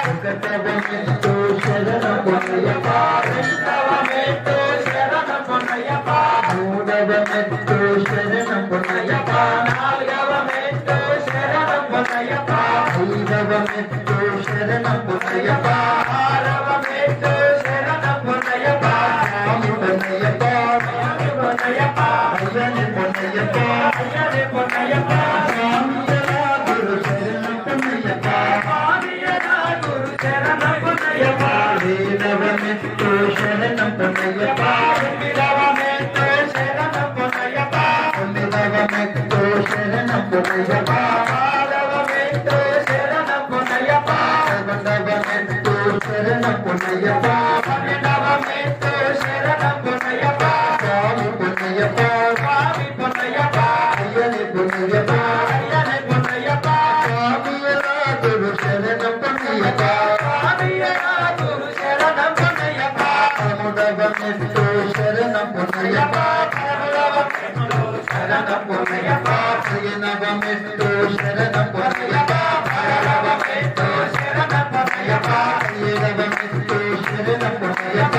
ఒకటవమెట్టు శరణ పొన్నయ్యప్ప, రెండవమెట్టు శరణ పొన్నయ్యప్ప, మూడవమెట్టు శరణ పొన్నయ్యప్ప, నాలుగవమెట్టు శరణ పొన్నయ్యప్ప, ఐదవమెట్టు శరణ పొన్నయ్యప్ప, ఆరవమెట్టు శరణ పొన్నయ్యప్ప, స్వామి పొన్నయ్యప్ప, స్వామి పొన్నయ్యప్ప, అయ్యని పొన్నయ్యప్ప, అయ్యని పొన్నయ్యప్ప, శరణం పొన్నయ్యప్ప, తొమ్మిదవమెట్టు శరణం పొన్నయ్యప్ప, తొమ్మిదవమెట్టు శరణం పొన్నయ్యప్ప, పదవమెట్టు శరణం పొన్నయ్యప్ప, పదవమెట్టు శరణం పొన్నయ్యప్ప, పన్నెండవమెట్టు శరణం పొన్నయ్యప్ప, స్వామి పొన్నయ్యప్ప, స్వామి పొన్నయ్యప్ప, అయ్యని పొన్నయ్యప్ప, అయ్యని పొన్నయ్యప్ప, స్వామి గురు శరణం పొన్నయ్యప్ప, స్వామి గురు శరణం పొన్నయ్యప్ప, పదమూడవమెట్టు శరణం పొన్నయ్యప్ప, పదమూడవమెట్టు శరణం పొన్నయ్యప్ప, పదిహేనవమెట్టు శరణం పొన్నయ్యప్ప, పదహారవమెట్టు శరణం పొన్నయ్యప్ప, 17వమెట్టు శరణం పొన్నయ్యప్ప,